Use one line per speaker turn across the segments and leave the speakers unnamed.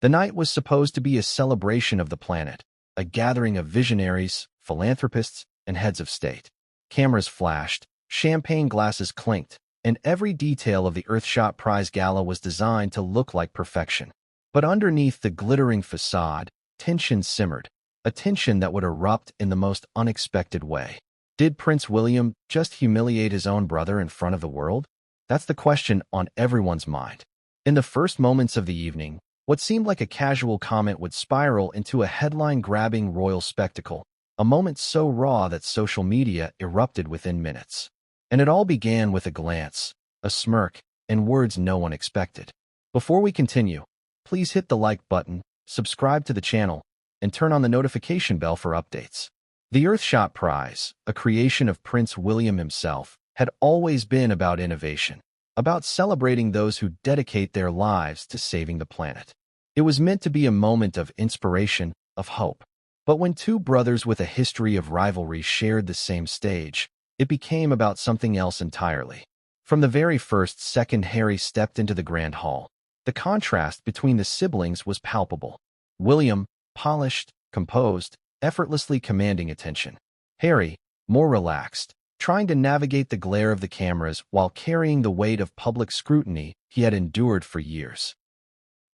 The night was supposed to be a celebration of the planet, a gathering of visionaries, philanthropists, and heads of state. Cameras flashed, champagne glasses clinked, and every detail of the Earthshot Prize gala was designed to look like perfection. But underneath the glittering facade, tension simmered, a tension that would erupt in the most unexpected way. Did Prince William just humiliate his own brother in front of the world? That's the question on everyone's mind. In the first moments of the evening, what seemed like a casual comment would spiral into a headline-grabbing royal spectacle, a moment so raw that social media erupted within minutes. And it all began with a glance, a smirk, and words no one expected. Before we continue, please hit the like button, subscribe to the channel, and turn on the notification bell for updates. The Earthshot Prize, a creation of Prince William himself, had always been about innovation, about celebrating those who dedicate their lives to saving the planet. It was meant to be a moment of inspiration, of hope. But when two brothers with a history of rivalry shared the same stage, it became about something else entirely. From the very first second Harry stepped into the grand hall, the contrast between the siblings was palpable. William, polished, composed, effortlessly commanding attention. Harry, more relaxed, trying to navigate the glare of the cameras while carrying the weight of public scrutiny he had endured for years.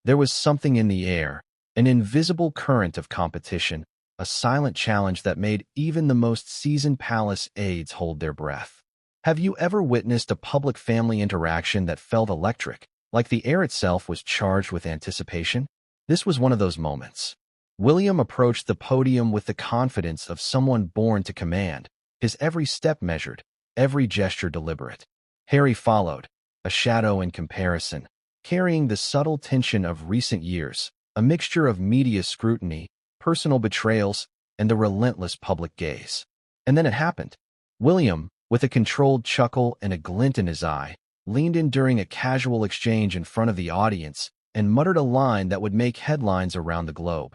There was something in the air, an invisible current of competition, a silent challenge that made even the most seasoned palace aides hold their breath. Have you ever witnessed a public family interaction that felt electric, like the air itself was charged with anticipation? This was one of those moments. William approached the podium with the confidence of someone born to command, his every step measured, every gesture deliberate. Harry followed, a shadow in comparison, carrying the subtle tension of recent years, a mixture of media scrutiny, personal betrayals, and the relentless public gaze. And then it happened. William, with a controlled chuckle and a glint in his eye, leaned in during a casual exchange in front of the audience and muttered a line that would make headlines around the globe.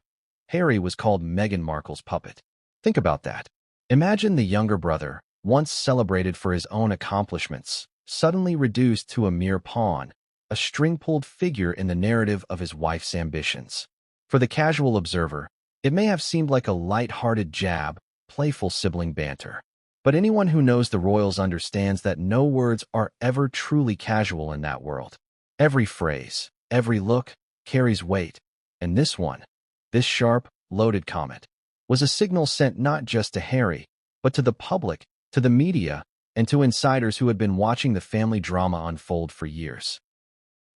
Harry was called Meghan Markle's puppet. Think about that. Imagine the younger brother, once celebrated for his own accomplishments, suddenly reduced to a mere pawn, a string-pulled figure in the narrative of his wife's ambitions. For the casual observer, it may have seemed like a light-hearted jab, playful sibling banter. But anyone who knows the royals understands that no words are ever truly casual in that world. Every phrase, every look, carries weight, and this one, this sharp, loaded comment, was a signal sent not just to Harry, but to the public, to the media, and to insiders who had been watching the family drama unfold for years.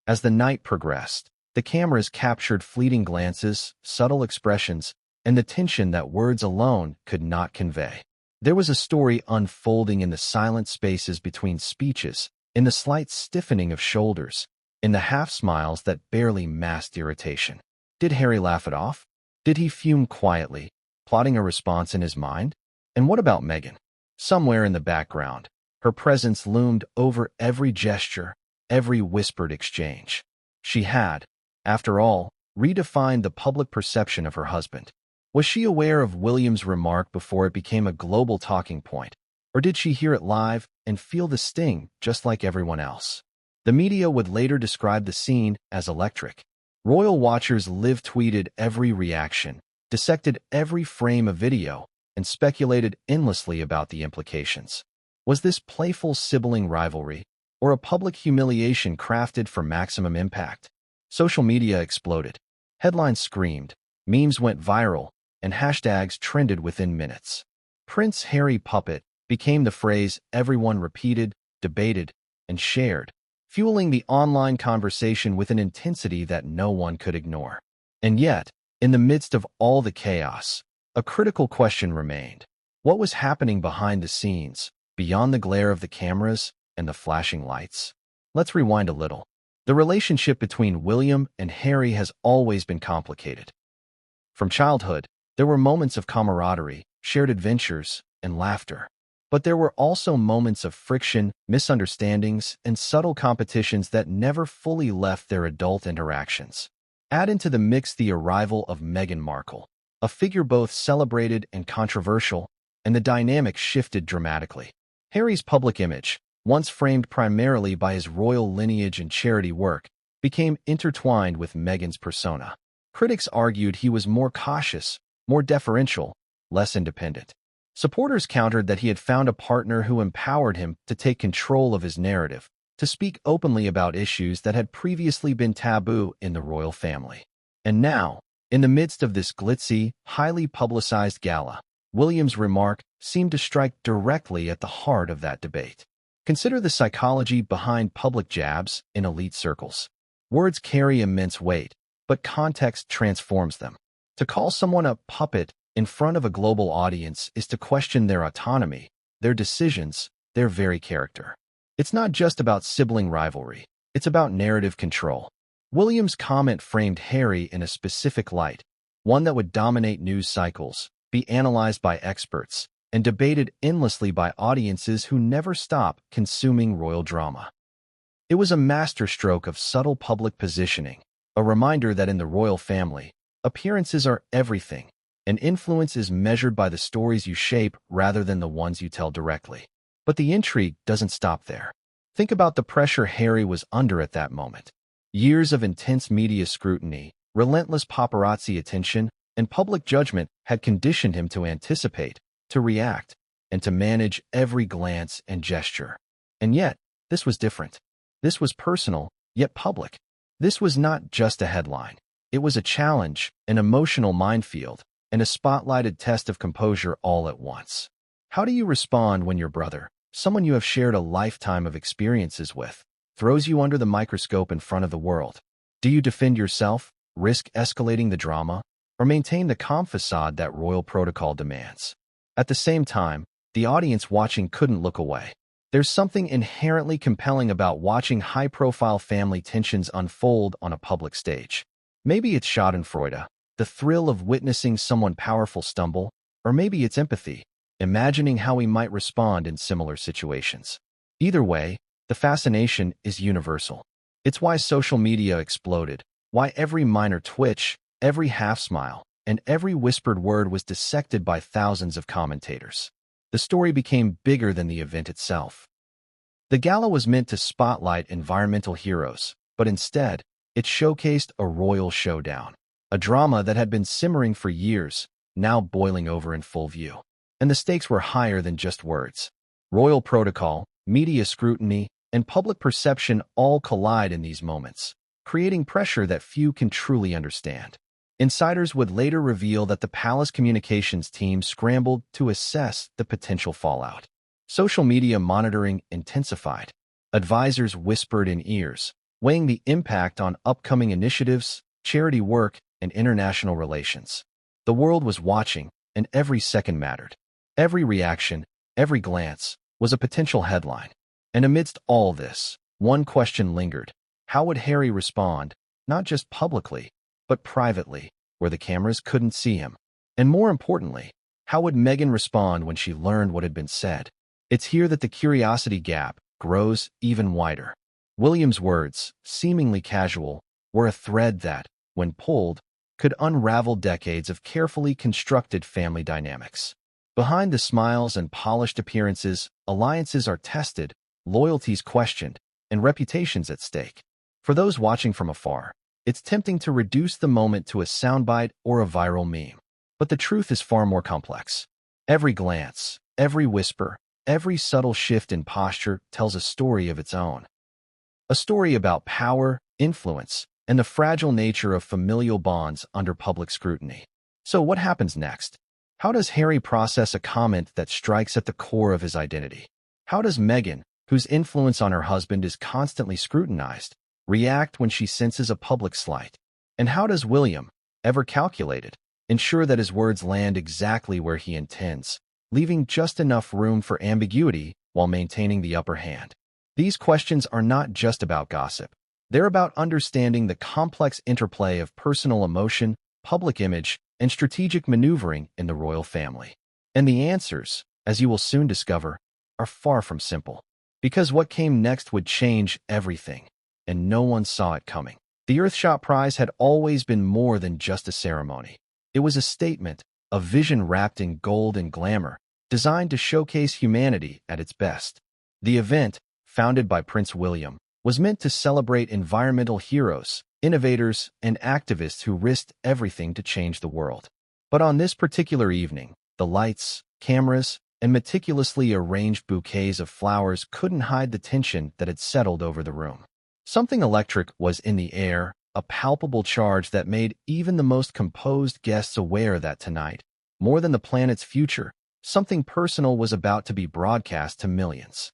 As the night progressed, the cameras captured fleeting glances, subtle expressions, and the tension that words alone could not convey. There was a story unfolding in the silent spaces between speeches, in the slight stiffening of shoulders, in the half-smiles that barely masked irritation. Did Harry laugh it off? Did he fume quietly, plotting a response in his mind? And what about Meghan? Somewhere in the background, her presence loomed over every gesture, every whispered exchange. She had, after all, redefined the public perception of her husband. Was she aware of William's remark before it became a global talking point? Or did she hear it live and feel the sting just like everyone else? The media would later describe the scene as electric. Royal watchers live-tweeted every reaction, dissected every frame of video, and speculated endlessly about the implications. Was this playful sibling rivalry, or a public humiliation crafted for maximum impact? Social media exploded. Headlines screamed, memes went viral, and hashtags trended within minutes. Prince Harry puppet became the phrase everyone repeated, debated, and shared, fueling the online conversation with an intensity that no one could ignore. And yet, in the midst of all the chaos, a critical question remained. What was happening behind the scenes, beyond the glare of the cameras and the flashing lights? Let's rewind a little. The relationship between William and Harry has always been complicated. From childhood, there were moments of camaraderie, shared adventures, and laughter. But there were also moments of friction, misunderstandings, and subtle competitions that never fully left their adult interactions. Add into the mix the arrival of Meghan Markle, a figure both celebrated and controversial, and the dynamic shifted dramatically. Harry's public image, once framed primarily by his royal lineage and charity work, became intertwined with Meghan's persona. Critics argued he was more cautious, more deferential, less independent. Supporters countered that he had found a partner who empowered him to take control of his narrative, to speak openly about issues that had previously been taboo in the royal family. And now, in the midst of this glitzy, highly publicized gala, William's remark seemed to strike directly at the heart of that debate. Consider the psychology behind public jabs in elite circles. Words carry immense weight, but context transforms them. To call someone a puppet in front of a global audience is to question their autonomy, their decisions, their very character. It's not just about sibling rivalry. It's about narrative control. William's comment framed Harry in a specific light, one that would dominate news cycles, be analyzed by experts, and debated endlessly by audiences who never stop consuming royal drama. It was a masterstroke of subtle public positioning, a reminder that in the royal family, appearances are everything, and influence is measured by the stories you shape rather than the ones you tell directly. But the intrigue doesn't stop there. Think about the pressure Harry was under at that moment. Years of intense media scrutiny, relentless paparazzi attention, and public judgment had conditioned him to anticipate, to react, and to manage every glance and gesture. And yet, this was different. This was personal, yet public. This was not just a headline. It was a challenge, an emotional minefield, and a spotlighted test of composure all at once. How do you respond when your brother, someone you have shared a lifetime of experiences with, throws you under the microscope in front of the world? Do you defend yourself, risk escalating the drama, or maintain the calm facade that royal protocol demands? At the same time, the audience watching couldn't look away. There's something inherently compelling about watching high-profile family tensions unfold on a public stage. Maybe it's schadenfreude, the thrill of witnessing someone powerful stumble, or maybe it's empathy, imagining how we might respond in similar situations. Either way, the fascination is universal. It's why social media exploded, why every minor twitch, every half-smile, and every whispered word was dissected by thousands of commentators. The story became bigger than the event itself. The gala was meant to spotlight environmental heroes, but instead, it showcased a royal showdown, a drama that had been simmering for years, now boiling over in full view. And the stakes were higher than just words. Royal protocol, media scrutiny, and public perception all collide in these moments, creating pressure that few can truly understand. Insiders would later reveal that the palace communications team scrambled to assess the potential fallout. Social media monitoring intensified. Advisors whispered in ears, weighing the impact on upcoming initiatives, charity work, and international relations. The world was watching, and every second mattered. Every reaction, every glance, was a potential headline. And amidst all this, one question lingered. How would Harry respond, not just publicly, but privately, where the cameras couldn't see him? And more importantly, how would Meghan respond when she learned what had been said? It's here that the curiosity gap grows even wider. William's words, seemingly casual, were a thread that, when pulled, could unravel decades of carefully constructed family dynamics. Behind the smiles and polished appearances, alliances are tested, loyalties questioned, and reputations at stake. For those watching from afar, it's tempting to reduce the moment to a soundbite or a viral meme. But the truth is far more complex. Every glance, every whisper, every subtle shift in posture tells a story of its own. A story about power, influence, and the fragile nature of familial bonds under public scrutiny. So what happens next? How does Harry process a comment that strikes at the core of his identity? How does Meghan, whose influence on her husband is constantly scrutinized, react when she senses a public slight? And how does William, ever calculated, ensure that his words land exactly where he intends, leaving just enough room for ambiguity while maintaining the upper hand? These questions are not just about gossip. They're about understanding the complex interplay of personal emotion, public image, and strategic maneuvering in the royal family. And the answers, as you will soon discover, are far from simple. Because what came next would change everything, and no one saw it coming. The Earthshot Prize had always been more than just a ceremony. It was a statement, a vision wrapped in gold and glamour, designed to showcase humanity at its best. The event, founded by Prince William, was meant to celebrate environmental heroes, innovators, and activists who risked everything to change the world. But on this particular evening, the lights, cameras, and meticulously arranged bouquets of flowers couldn't hide the tension that had settled over the room. Something electric was in the air, a palpable charge that made even the most composed guests aware that tonight, more than the planet's future, something personal was about to be broadcast to millions.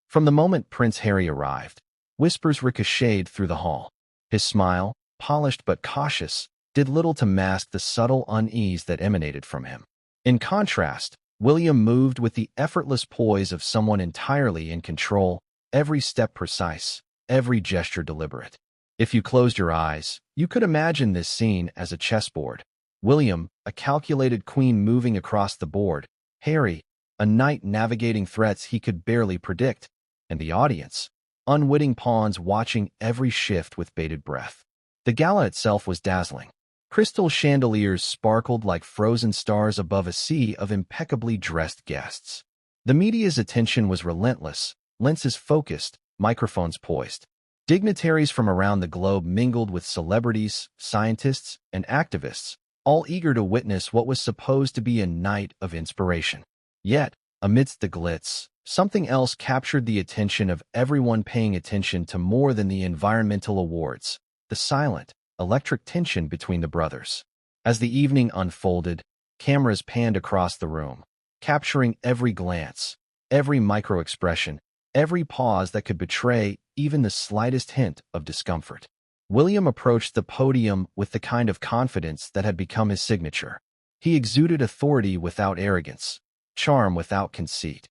From the moment Prince Harry arrived, whispers ricocheted through the hall. His smile, polished but cautious, did little to mask the subtle unease that emanated from him. In contrast, William moved with the effortless poise of someone entirely in control, every step precise, every gesture deliberate. If you closed your eyes, you could imagine this scene as a chessboard. William, a calculated queen moving across the board, Harry, a knight navigating threats he could barely predict, and the audience, unwitting pawns watching every shift with bated breath. The gala itself was dazzling. Crystal chandeliers sparkled like frozen stars above a sea of impeccably dressed guests. The media's attention was relentless, lenses focused, microphones poised. Dignitaries from around the globe mingled with celebrities, scientists, and activists, all eager to witness what was supposed to be a night of inspiration. Yet, amidst the glitz, something else captured the attention of everyone paying attention to more than the environmental awards: the silent, electric tension between the brothers. As the evening unfolded, cameras panned across the room, capturing every glance, every micro-expression, every pause that could betray even the slightest hint of discomfort. William approached the podium with the kind of confidence that had become his signature. He exuded authority without arrogance, charm without conceit.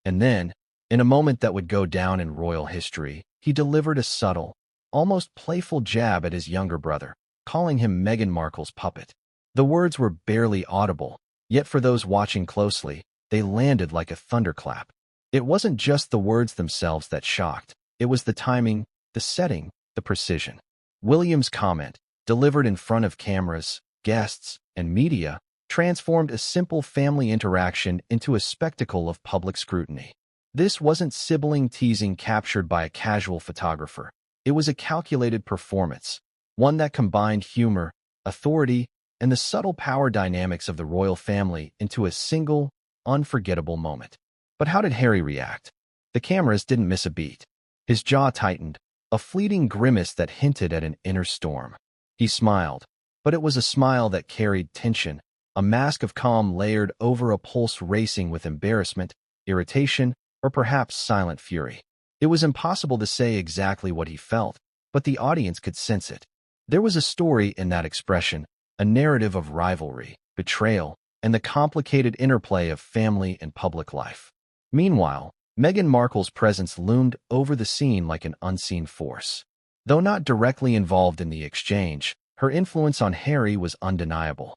And then, in a moment that would go down in royal history, he delivered a subtle, almost playful jab at his younger brother, calling him Meghan Markle's puppet. The words were barely audible, yet for those watching closely, they landed like a thunderclap. It wasn't just the words themselves that shocked. It was the timing, the setting, the precision. William's comment, delivered in front of cameras, guests, and media, transformed a simple family interaction into a spectacle of public scrutiny. This wasn't sibling teasing captured by a casual photographer. It was a calculated performance, one that combined humor, authority, and the subtle power dynamics of the royal family into a single, unforgettable moment. But how did Harry react? The cameras didn't miss a beat. His jaw tightened, a fleeting grimace that hinted at an inner storm. He smiled, but it was a smile that carried tension, a mask of calm layered over a pulse racing with embarrassment, irritation, or perhaps silent fury. It was impossible to say exactly what he felt, but the audience could sense it. There was a story in that expression, a narrative of rivalry, betrayal, and the complicated interplay of family and public life. Meanwhile, Meghan Markle's presence loomed over the scene like an unseen force. Though not directly involved in the exchange, her influence on Harry was undeniable.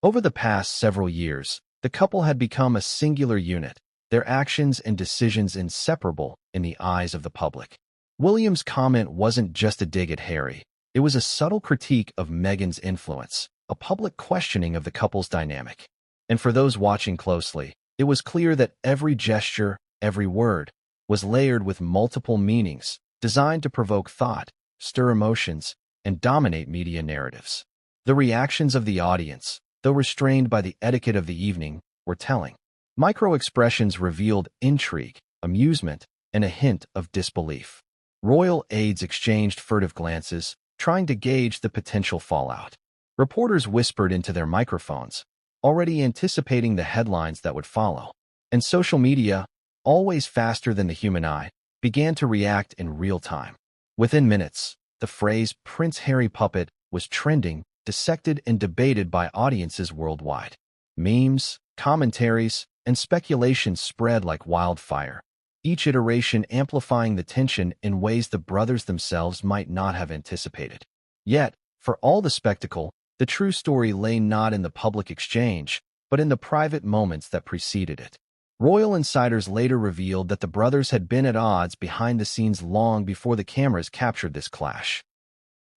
Over the past several years, the couple had become a singular unit, their actions and decisions inseparable in the eyes of the public. William's comment wasn't just a dig at Harry. It was a subtle critique of Meghan's influence, a public questioning of the couple's dynamic. And for those watching closely, it was clear that every gesture, every word, was layered with multiple meanings, designed to provoke thought, stir emotions, and dominate media narratives. The reactions of the audience, though restrained by the etiquette of the evening, were telling. Micro-expressions revealed intrigue, amusement, and a hint of disbelief. Royal aides exchanged furtive glances, trying to gauge the potential fallout. Reporters whispered into their microphones, already anticipating the headlines that would follow. And social media, always faster than the human eye, began to react in real time. Within minutes, the phrase "Prince Harry puppet" was trending, dissected and debated by audiences worldwide. Memes, commentaries, and speculation spread like wildfire, each iteration amplifying the tension in ways the brothers themselves might not have anticipated. Yet, for all the spectacle, the true story lay not in the public exchange, but in the private moments that preceded it. Royal insiders later revealed that the brothers had been at odds behind the scenes long before the cameras captured this clash.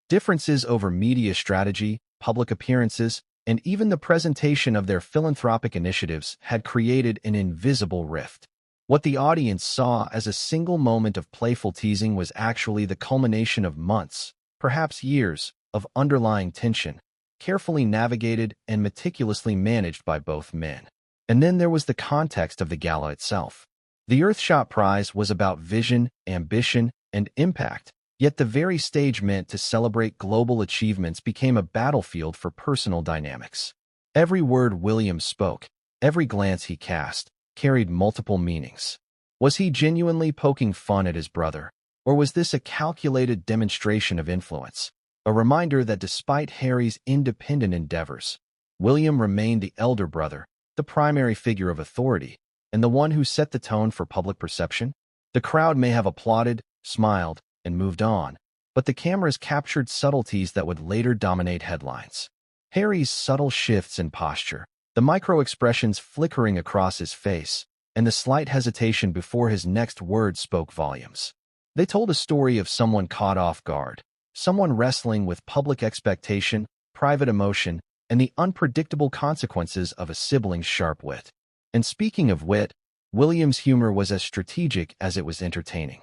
Differences over media strategy, public appearances, and even the presentation of their philanthropic initiatives had created an invisible rift. What the audience saw as a single moment of playful teasing was actually the culmination of months, perhaps years, of underlying tension, carefully navigated and meticulously managed by both men. And then there was the context of the gala itself. The Earthshot Prize was about vision, ambition, and impact, yet the very stage meant to celebrate global achievements became a battlefield for personal dynamics. Every word William spoke, every glance he cast, carried multiple meanings. Was he genuinely poking fun at his brother, or was this a calculated demonstration of influence? A reminder that despite Harry's independent endeavors, William remained the elder brother, the primary figure of authority, and the one who set the tone for public perception. The crowd may have applauded, smiled, and moved on, but the cameras captured subtleties that would later dominate headlines. Harry's subtle shifts in posture, the micro-expressions flickering across his face, and the slight hesitation before his next word spoke volumes. They told a story of someone caught off guard, someone wrestling with public expectation, private emotion, and the unpredictable consequences of a sibling's sharp wit. And speaking of wit, William's humor was as strategic as it was entertaining.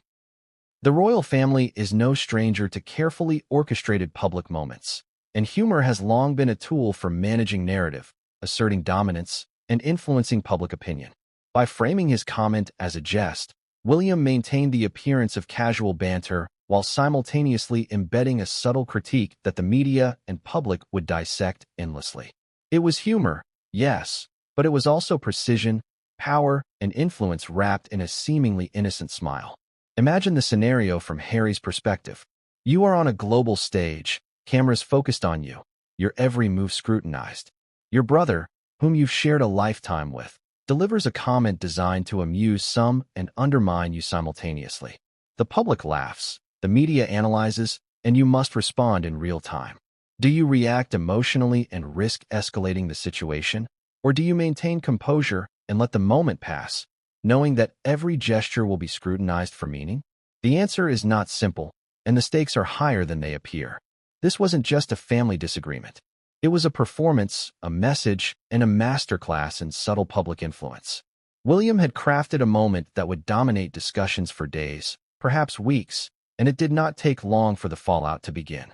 The royal family is no stranger to carefully orchestrated public moments, and humor has long been a tool for managing narrative, asserting dominance, and influencing public opinion. By framing his comment as a jest, William maintained the appearance of casual banter while simultaneously embedding a subtle critique that the media and public would dissect endlessly. It was humor, yes, but it was also precision, power, and influence wrapped in a seemingly innocent smile. Imagine the scenario from Harry's perspective. You are on a global stage, cameras focused on you, your every move scrutinized. Your brother, whom you've shared a lifetime with, delivers a comment designed to amuse some and undermine you simultaneously. The public laughs, the media analyzes, and you must respond in real time. Do you react emotionally and risk escalating the situation, or do you maintain composure and let the moment pass, knowing that every gesture will be scrutinized for meaning? The answer is not simple, and the stakes are higher than they appear. This wasn't just a family disagreement. It was a performance, a message, and a masterclass in subtle public influence. William had crafted a moment that would dominate discussions for days, perhaps weeks, and it did not take long for the fallout to begin.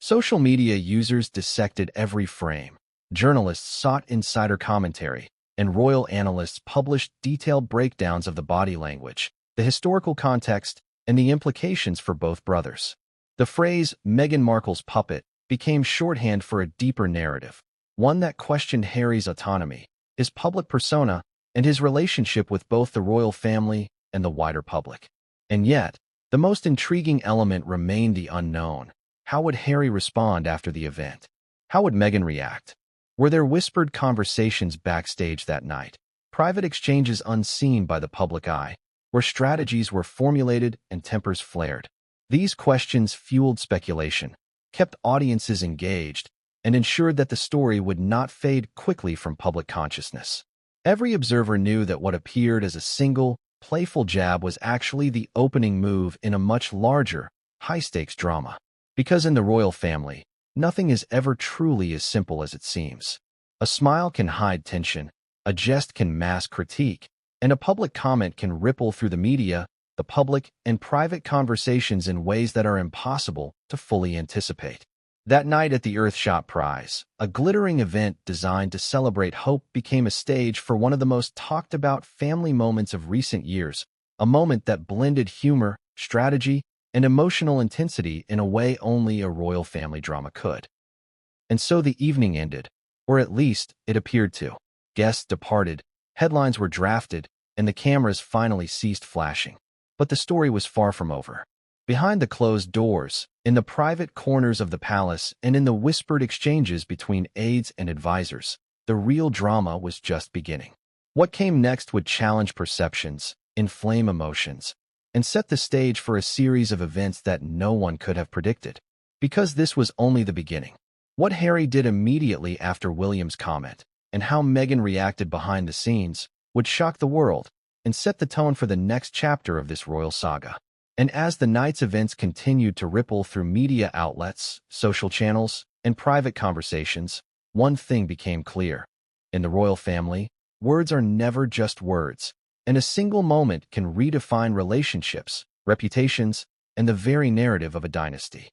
Social media users dissected every frame. Journalists sought insider commentary, and royal analysts published detailed breakdowns of the body language, the historical context, and the implications for both brothers. The phrase Meghan Markle's puppet became shorthand for a deeper narrative, one that questioned Harry's autonomy, his public persona, and his relationship with both the royal family and the wider public. And yet, the most intriguing element remained the unknown. How would Harry respond after the event? How would Meghan react? Were there whispered conversations backstage that night, private exchanges unseen by the public eye, where strategies were formulated and tempers flared? These questions fueled speculation, kept audiences engaged, and ensured that the story would not fade quickly from public consciousness. Every observer knew that what appeared as a single, playful jab was actually the opening move in a much larger, high-stakes drama. Because in the royal family, nothing is ever truly as simple as it seems. A smile can hide tension, a jest can mask critique, and a public comment can ripple through the media, the public, and private conversations in ways that are impossible to fully anticipate. That night at the Earthshot Prize, a glittering event designed to celebrate hope became a stage for one of the most talked-about family moments of recent years, a moment that blended humor, strategy, and emotional intensity in a way only a royal family drama could. And so the evening ended, or at least it appeared to. Guests departed, headlines were drafted, and the cameras finally ceased flashing. But the story was far from over. Behind the closed doors, in the private corners of the palace, and in the whispered exchanges between aides and advisors, the real drama was just beginning. What came next would challenge perceptions, inflame emotions, and set the stage for a series of events that no one could have predicted. Because this was only the beginning. What Harry did immediately after William's comment, and how Meghan reacted behind the scenes, would shock the world and set the tone for the next chapter of this royal saga. And as the night's events continued to ripple through media outlets, social channels, and private conversations, one thing became clear. In the royal family, words are never just words, and a single moment can redefine relationships, reputations, and the very narrative of a dynasty.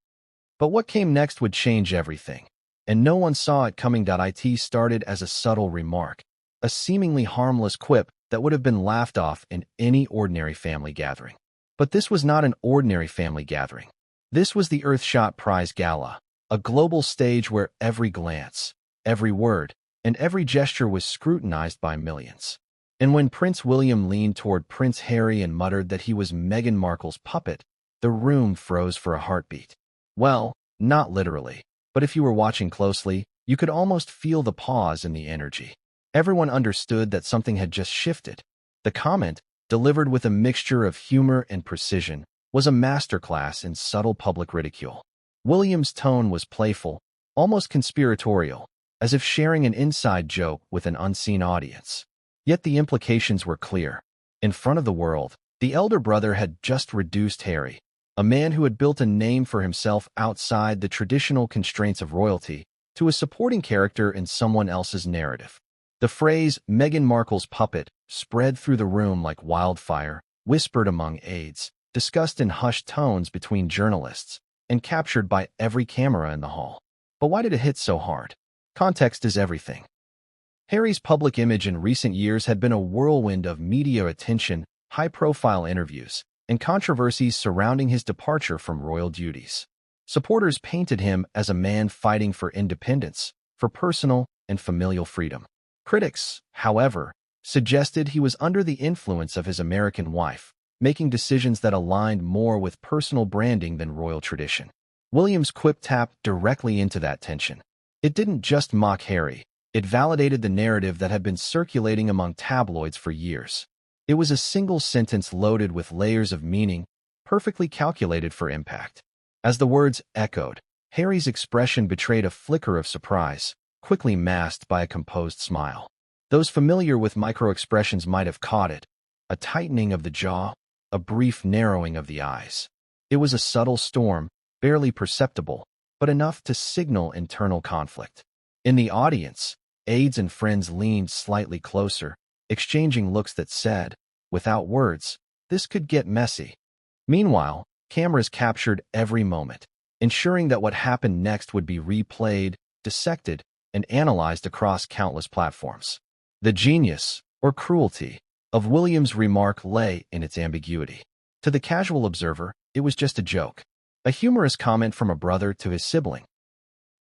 But what came next would change everything, and no one saw it coming. It started as a subtle remark, a seemingly harmless quip that would have been laughed off in any ordinary family gathering. But this was not an ordinary family gathering. This was the Earthshot Prize Gala, a global stage where every glance, every word, and every gesture was scrutinized by millions. And when Prince William leaned toward Prince Harry and muttered that he was Meghan Markle's puppet, the room froze for a heartbeat. Well, not literally, but if you were watching closely, you could almost feel the pause in the energy. Everyone understood that something had just shifted. The comment, delivered with a mixture of humor and precision, was a masterclass in subtle public ridicule. William's tone was playful, almost conspiratorial, as if sharing an inside joke with an unseen audience. Yet the implications were clear. In front of the world, the elder brother had just reduced Harry, a man who had built a name for himself outside the traditional constraints of royalty, to a supporting character in someone else's narrative. The phrase, Meghan Markle's puppet, spread through the room like wildfire, whispered among aides, discussed in hushed tones between journalists, and captured by every camera in the hall. But why did it hit so hard? Context is everything. Harry's public image in recent years had been a whirlwind of media attention, high-profile interviews, and controversies surrounding his departure from royal duties. Supporters painted him as a man fighting for independence, for personal and familial freedom. Critics, however, suggested he was under the influence of his American wife, making decisions that aligned more with personal branding than royal tradition. William's quip tapped directly into that tension. It didn't just mock Harry. It validated the narrative that had been circulating among tabloids for years. It was a single sentence loaded with layers of meaning, perfectly calculated for impact. As the words echoed, Harry's expression betrayed a flicker of surprise, quickly masked by a composed smile. Those familiar with micro-expressions might have caught it, a tightening of the jaw, a brief narrowing of the eyes. It was a subtle storm, barely perceptible, but enough to signal internal conflict. In the audience, aides and friends leaned slightly closer, exchanging looks that said, without words, this could get messy. Meanwhile, cameras captured every moment, ensuring that what happened next would be replayed, dissected, and analyzed across countless platforms. The genius, or cruelty, of William's remark lay in its ambiguity. To the casual observer, it was just a joke, a humorous comment from a brother to his sibling.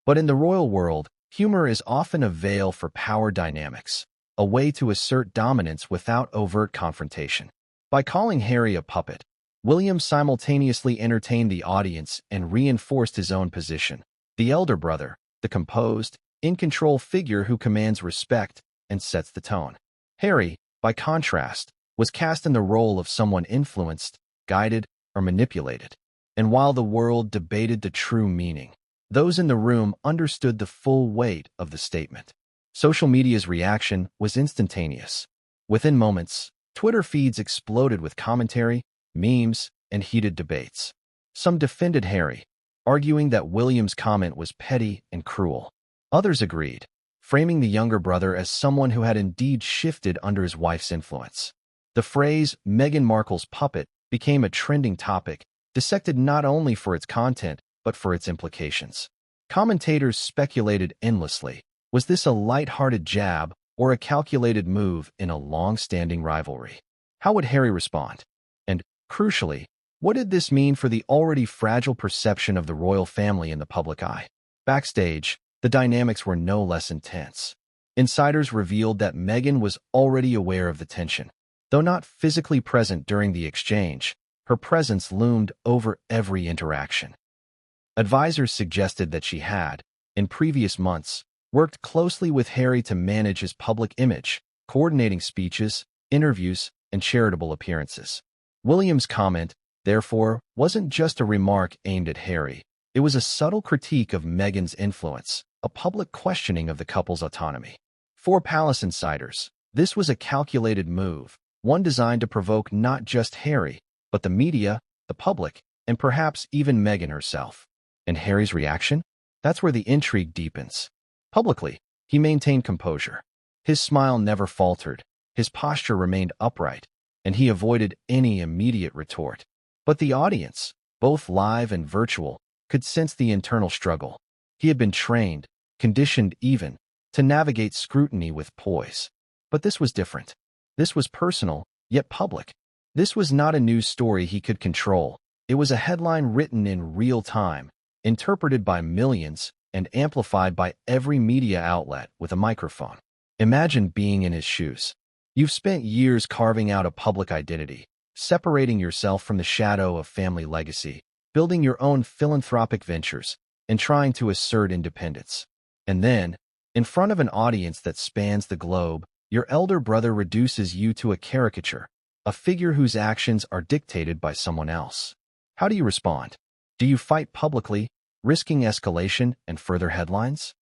But in the royal world, humor is often a veil for power dynamics, a way to assert dominance without overt confrontation. By calling Harry a puppet, William simultaneously entertained the audience and reinforced his own position. The elder brother, the composed, in-control figure who commands respect and sets the tone. Harry, by contrast, was cast in the role of someone influenced, guided, or manipulated. And while the world debated the true meaning, those in the room understood the full weight of the statement. Social media's reaction was instantaneous. Within moments, Twitter feeds exploded with commentary, memes, and heated debates. Some defended Harry, arguing that William's comment was petty and cruel. Others agreed, framing the younger brother as someone who had indeed shifted under his wife's influence. The phrase, Meghan Markle's puppet, became a trending topic, dissected not only for its content, but for its implications. Commentators speculated endlessly. Was this a lighthearted jab or a calculated move in a long-standing rivalry? How would Harry respond? And, crucially, what did this mean for the already fragile perception of the royal family in the public eye? Backstage, the dynamics were no less intense. Insiders revealed that Meghan was already aware of the tension. Though not physically present during the exchange, her presence loomed over every interaction. Advisors suggested that she had, in previous months, worked closely with Harry to manage his public image, coordinating speeches, interviews, and charitable appearances. William's comment, therefore, wasn't just a remark aimed at Harry. It was a subtle critique of Meghan's influence, a public questioning of the couple's autonomy. For palace insiders, this was a calculated move, one designed to provoke not just Harry, but the media, the public, and perhaps even Meghan herself. And Harry's reaction? That's where the intrigue deepens. Publicly, he maintained composure. His smile never faltered. His posture remained upright, and he avoided any immediate retort. But the audience, both live and virtual, could sense the internal struggle. He had been trained, conditioned even, to navigate scrutiny with poise. But this was different. This was personal, yet public. This was not a news story he could control. It was a headline written in real time, interpreted by millions, and amplified by every media outlet with a microphone. Imagine being in his shoes. You've spent years carving out a public identity, separating yourself from the shadow of family legacy, building your own philanthropic ventures, and trying to assert independence. And then, in front of an audience that spans the globe, your elder brother reduces you to a caricature, a figure whose actions are dictated by someone else. How do you respond? Do you fight publicly, risking escalation and further headlines?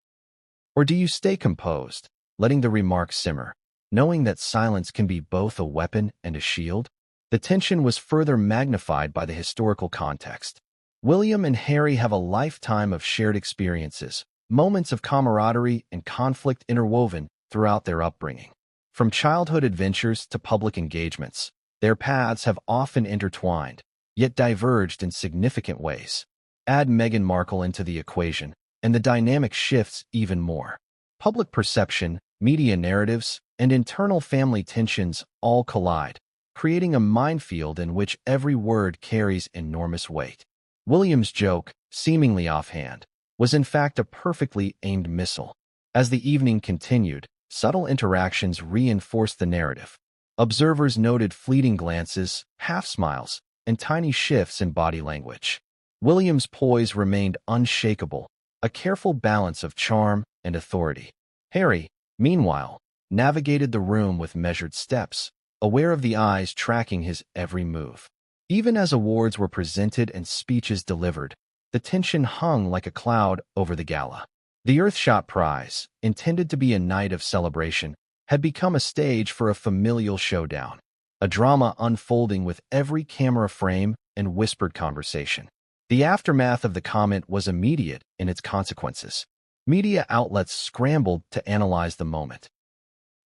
Or do you stay composed, letting the remarks simmer, knowing that silence can be both a weapon and a shield? The tension was further magnified by the historical context. William and Harry have a lifetime of shared experiences, moments of camaraderie and conflict interwoven throughout their upbringing. From childhood adventures to public engagements, their paths have often intertwined, yet diverged in significant ways. Add Meghan Markle into the equation, and the dynamic shifts even more. Public perception, media narratives, and internal family tensions all collide, creating a minefield in which every word carries enormous weight. William's joke, seemingly offhand, was in fact a perfectly aimed missile. As the evening continued, subtle interactions reinforced the narrative. Observers noted fleeting glances, half-smiles, and tiny shifts in body language. William's poise remained unshakable, a careful balance of charm and authority. Harry, meanwhile, navigated the room with measured steps, aware of the eyes tracking his every move. Even as awards were presented and speeches delivered, the tension hung like a cloud over the gala. The Earthshot Prize, intended to be a night of celebration, had become a stage for a familial showdown, a drama unfolding with every camera frame and whispered conversation. The aftermath of the comment was immediate in its consequences. Media outlets scrambled to analyze the moment.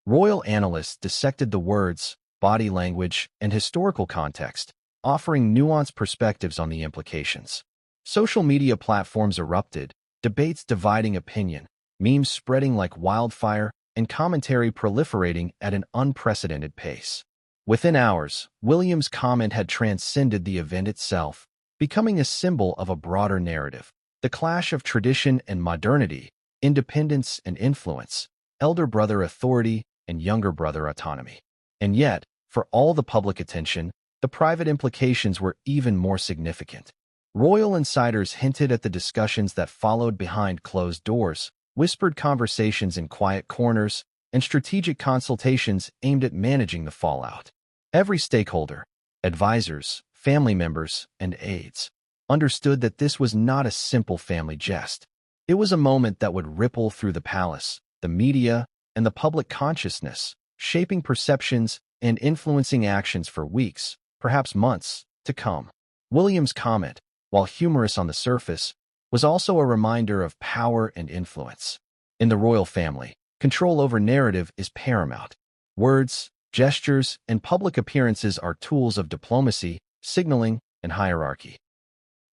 Royal analysts dissected the words, body language, and historical context, offering nuanced perspectives on the implications. Social media platforms erupted, debates dividing opinion, memes spreading like wildfire, and commentary proliferating at an unprecedented pace. Within hours, William's comment had transcended the event itself, becoming a symbol of a broader narrative. The clash of tradition and modernity, independence and influence, elder brother authority and younger brother autonomy. And yet, for all the public attention, the private implications were even more significant. Royal insiders hinted at the discussions that followed behind closed doors, whispered conversations in quiet corners, and strategic consultations aimed at managing the fallout. Every stakeholder, advisors, family members, and aides, understood that this was not a simple family jest. It was a moment that would ripple through the palace, the media, and the public consciousness, shaping perceptions and influencing actions for weeks, perhaps months, to come. William's comment, while humorous on the surface, was also a reminder of power and influence. In the royal family, control over narrative is paramount. Words, gestures, and public appearances are tools of diplomacy, signaling, and hierarchy.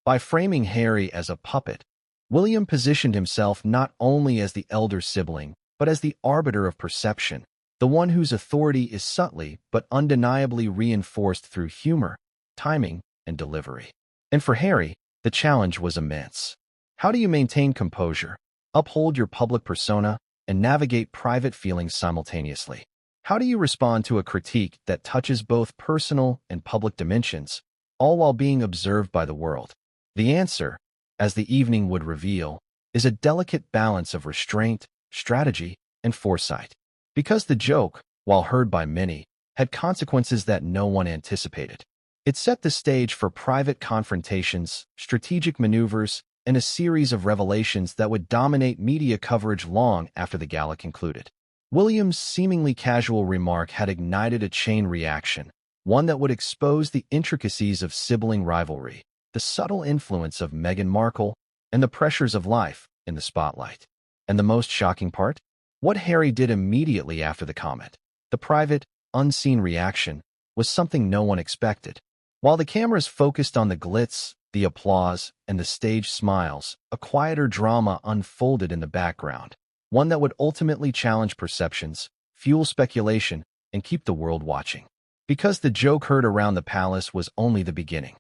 By framing Harry as a puppet, William positioned himself not only as the elder sibling, but as the arbiter of perception, the one whose authority is subtly but undeniably reinforced through humor, timing, and delivery. And for Harry, the challenge was immense. How do you maintain composure, uphold your public persona, and navigate private feelings simultaneously? How do you respond to a critique that touches both personal and public dimensions, all while being observed by the world? The answer, as the evening would reveal, is a delicate balance of restraint, strategy, and foresight. Because the joke, while heard by many, had consequences that no one anticipated. It set the stage for private confrontations, strategic maneuvers, and a series of revelations that would dominate media coverage long after the gala concluded. William's seemingly casual remark had ignited a chain reaction, one that would expose the intricacies of sibling rivalry, the subtle influence of Meghan Markle, and the pressures of life in the spotlight. And the most shocking part? What Harry did immediately after the comment. The private, unseen reaction, was something no one expected. While the cameras focused on the glitz, the applause, and the stage smiles, a quieter drama unfolded in the background, one that would ultimately challenge perceptions, fuel speculation, and keep the world watching. Because the joke heard around the palace was only the beginning.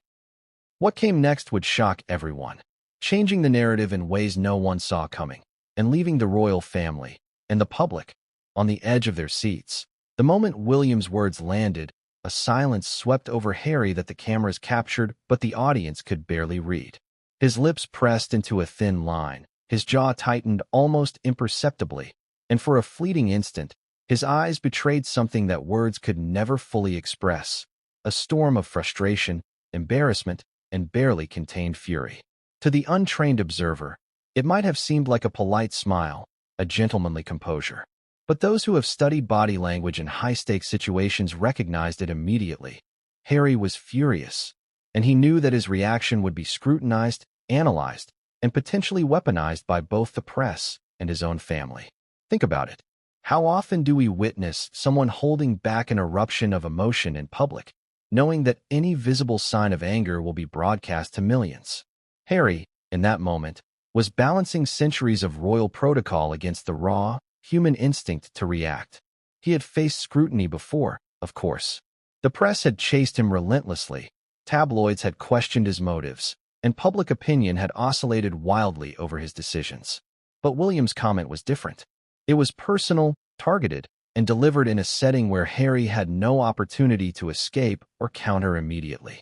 What came next would shock everyone, changing the narrative in ways no one saw coming, and leaving the royal family and the public on the edge of their seats. The moment William's words landed, a silence swept over Harry that the cameras captured, but the audience could barely read. His lips pressed into a thin line, his jaw tightened almost imperceptibly, and for a fleeting instant, his eyes betrayed something that words could never fully express, a storm of frustration, embarrassment, and barely contained fury. To the untrained observer, it might have seemed like a polite smile, a gentlemanly composure. But those who have studied body language in high-stakes situations recognized it immediately. Harry was furious, and he knew that his reaction would be scrutinized, analyzed, and potentially weaponized by both the press and his own family. Think about it. How often do we witness someone holding back an eruption of emotion in public, knowing that any visible sign of anger will be broadcast to millions? Harry, in that moment, was balancing centuries of royal protocol against the raw, human instinct to react. He had faced scrutiny before, of course. The press had chased him relentlessly, tabloids had questioned his motives, and public opinion had oscillated wildly over his decisions. But William's comment was different. It was personal, targeted, and delivered in a setting where Harry had no opportunity to escape or counter immediately.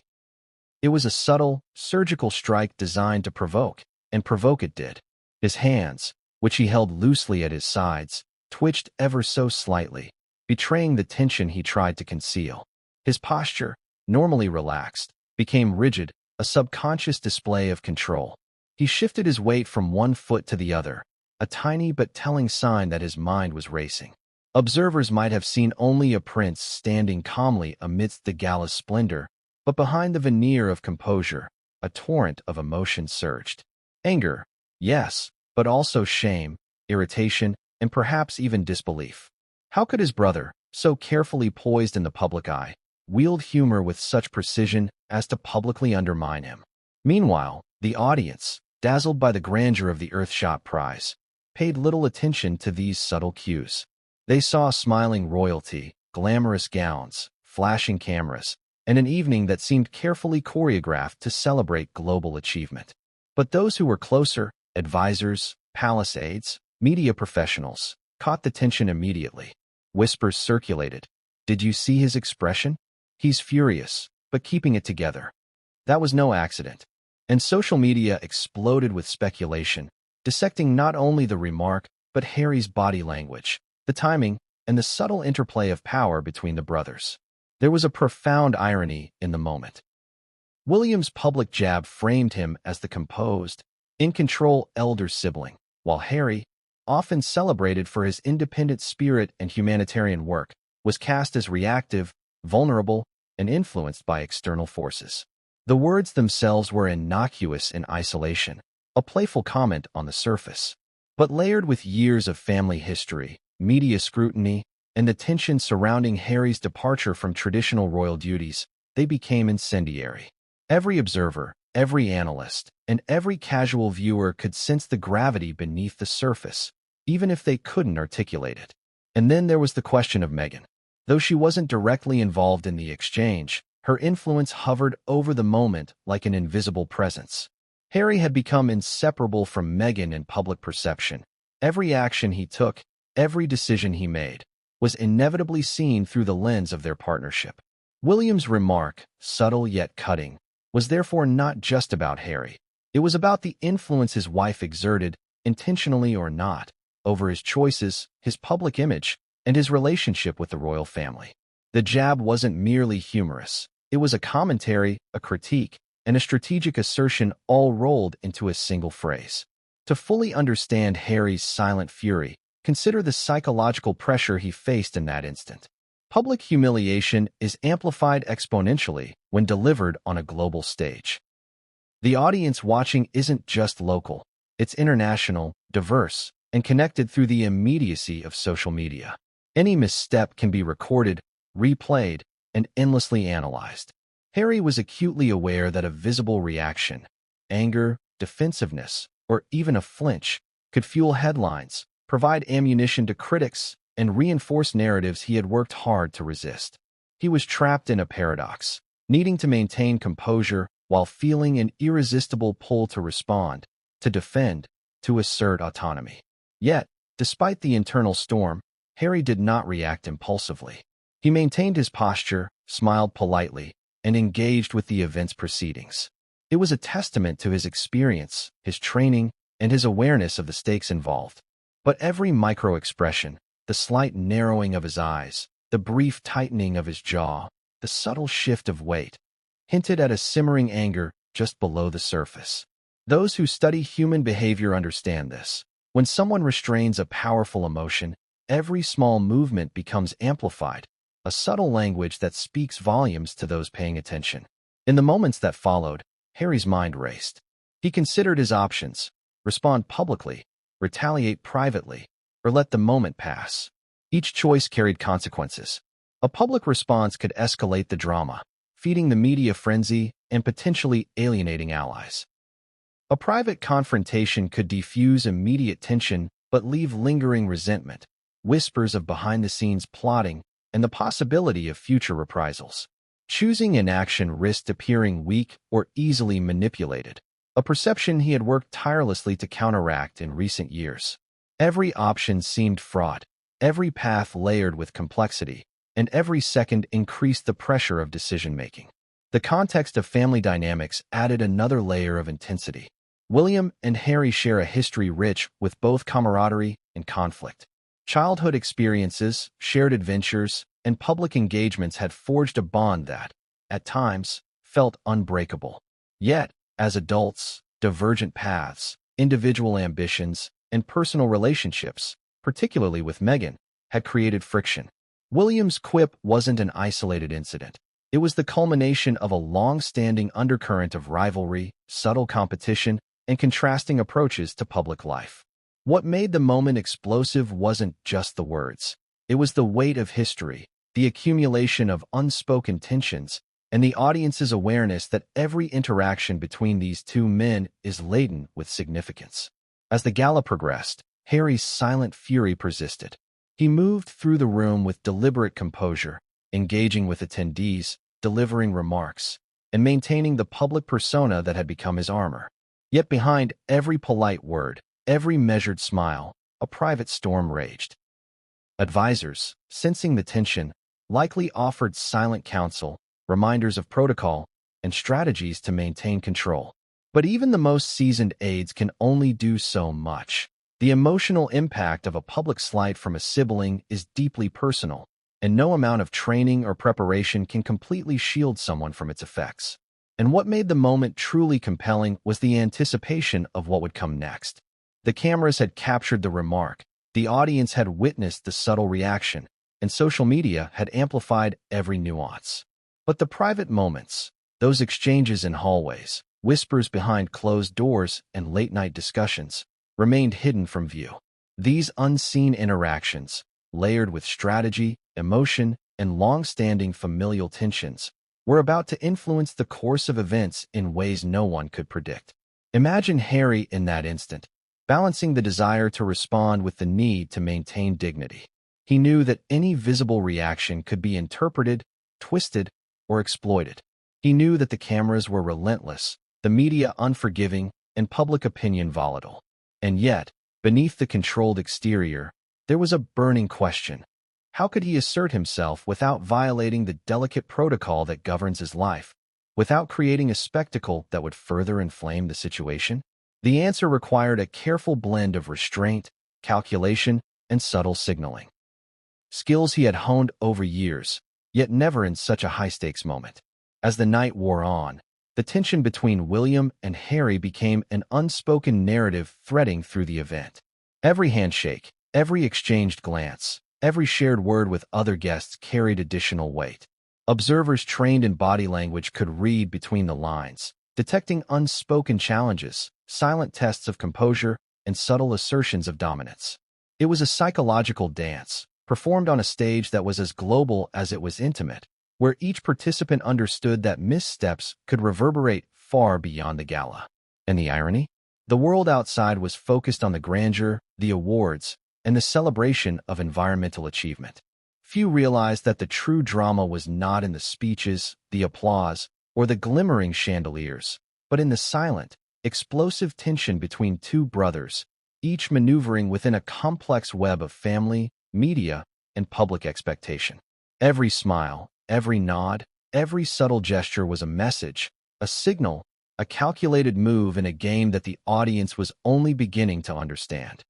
It was a subtle, surgical strike designed to provoke, and provoke it did. His hands, which he held loosely at his sides, twitched ever so slightly, betraying the tension he tried to conceal. His posture, normally relaxed, became rigid, a subconscious display of control. He shifted his weight from one foot to the other, a tiny but telling sign that his mind was racing. Observers might have seen only a prince standing calmly amidst the gala's splendor, but behind the veneer of composure, a torrent of emotion surged. Anger, yes, but also shame, irritation, and perhaps even disbelief. How could his brother, so carefully poised in the public eye, wield humor with such precision as to publicly undermine him? Meanwhile, the audience, dazzled by the grandeur of the Earthshot Prize, paid little attention to these subtle cues. They saw smiling royalty, glamorous gowns, flashing cameras, and an evening that seemed carefully choreographed to celebrate global achievement. But those who were closer, advisors, palace aides, media professionals, caught the tension immediately. Whispers circulated. Did you see his expression? He's furious, but keeping it together. That was no accident. And social media exploded with speculation, dissecting not only the remark, but Harry's body language, the timing, and the subtle interplay of power between the brothers. There was a profound irony in the moment. William's public jab framed him as the composed, in-control elder sibling, while Harry, often celebrated for his independent spirit and humanitarian work, was cast as reactive, vulnerable, and influenced by external forces. The words themselves were innocuous in isolation, a playful comment on the surface. But layered with years of family history, media scrutiny, and the tension surrounding Harry's departure from traditional royal duties, they became incendiary. Every observer, every analyst, and every casual viewer could sense the gravity beneath the surface, even if they couldn't articulate it. And then there was the question of Meghan. Though she wasn't directly involved in the exchange, her influence hovered over the moment like an invisible presence. Harry had become inseparable from Meghan in public perception. Every action he took, every decision he made, was inevitably seen through the lens of their partnership. William's remark, subtle yet cutting, was therefore not just about Harry. It was about the influence his wife exerted, intentionally or not, over his choices, his public image, and his relationship with the royal family. The jab wasn't merely humorous. It was a commentary, a critique, and a strategic assertion all rolled into a single phrase. To fully understand Harry's silent fury, consider the psychological pressure he faced in that instant. Public humiliation is amplified exponentially when delivered on a global stage. The audience watching isn't just local, it's international, diverse, and connected through the immediacy of social media. Any misstep can be recorded, replayed, and endlessly analyzed. Harry was acutely aware that a visible reaction, anger, defensiveness, or even a flinch, could fuel headlines, provide ammunition to critics, and reinforce narratives he had worked hard to resist. He was trapped in a paradox, needing to maintain composure while feeling an irresistible pull to respond, to defend, to assert autonomy. Yet, despite the internal storm, Harry did not react impulsively. He maintained his posture, smiled politely, and engaged with the event's proceedings. It was a testament to his experience, his training, and his awareness of the stakes involved. But every micro-expression, the slight narrowing of his eyes, the brief tightening of his jaw, the subtle shift of weight, hinted at a simmering anger just below the surface. Those who study human behavior understand this. When someone restrains a powerful emotion, every small movement becomes amplified, a subtle language that speaks volumes to those paying attention. In the moments that followed, Harry's mind raced. He considered his options: respond publicly, retaliate privately, or let the moment pass. Each choice carried consequences. A public response could escalate the drama, feeding the media frenzy and potentially alienating allies. A private confrontation could defuse immediate tension but leave lingering resentment, whispers of behind-the-scenes plotting, and the possibility of future reprisals. Choosing inaction risked appearing weak or easily manipulated, a perception he had worked tirelessly to counteract in recent years. Every option seemed fraught, every path layered with complexity, and every second increased the pressure of decision-making. The context of family dynamics added another layer of intensity. William and Harry share a history rich with both camaraderie and conflict. Childhood experiences, shared adventures, and public engagements had forged a bond that, at times, felt unbreakable. Yet, as adults, divergent paths, individual ambitions, and personal relationships, particularly with Meghan, had created friction. William's quip wasn't an isolated incident. It was the culmination of a long-standing undercurrent of rivalry, subtle competition, and contrasting approaches to public life. What made the moment explosive wasn't just the words. It was the weight of history, the accumulation of unspoken tensions, and the audience's awareness that every interaction between these two men is laden with significance. As the gala progressed, Harry's silent fury persisted. He moved through the room with deliberate composure, engaging with attendees, delivering remarks, and maintaining the public persona that had become his armor. Yet behind every polite word, every measured smile, a private storm raged. Advisors, sensing the tension, likely offered silent counsel, reminders of protocol, and strategies to maintain control. But even the most seasoned aides can only do so much. The emotional impact of a public slight from a sibling is deeply personal, and no amount of training or preparation can completely shield someone from its effects. And what made the moment truly compelling was the anticipation of what would come next. The cameras had captured the remark, the audience had witnessed the subtle reaction, and social media had amplified every nuance. But the private moments, those exchanges in hallways, whispers behind closed doors, and late-night discussions, remained hidden from view. These unseen interactions, layered with strategy, emotion, and long-standing familial tensions, were about to influence the course of events in ways no one could predict. Imagine Harry in that instant, balancing the desire to respond with the need to maintain dignity. He knew that any visible reaction could be interpreted, twisted, or exploited. He knew that the cameras were relentless, the media unforgiving, and public opinion volatile. And yet, beneath the controlled exterior, there was a burning question. How could he assert himself without violating the delicate protocol that governs his life, without creating a spectacle that would further inflame the situation? The answer required a careful blend of restraint, calculation, and subtle signaling. Skills he had honed over years, yet never in such a high-stakes moment. As the night wore on, the tension between William and Harry became an unspoken narrative threading through the event. Every handshake, every exchanged glance, every shared word with other guests carried additional weight. Observers trained in body language could read between the lines, detecting unspoken challenges, silent tests of composure, and subtle assertions of dominance. It was a psychological dance, performed on a stage that was as global as it was intimate, where each participant understood that missteps could reverberate far beyond the gala. And the irony? The world outside was focused on the grandeur, the awards, and the celebration of environmental achievement. Few realized that the true drama was not in the speeches, the applause, or the glimmering chandeliers, but in the silent, explosive tension between two brothers, each maneuvering within a complex web of family, media, and public expectation. Every smile, every nod, every subtle gesture was a message, a signal, a calculated move in a game that the audience was only beginning to understand.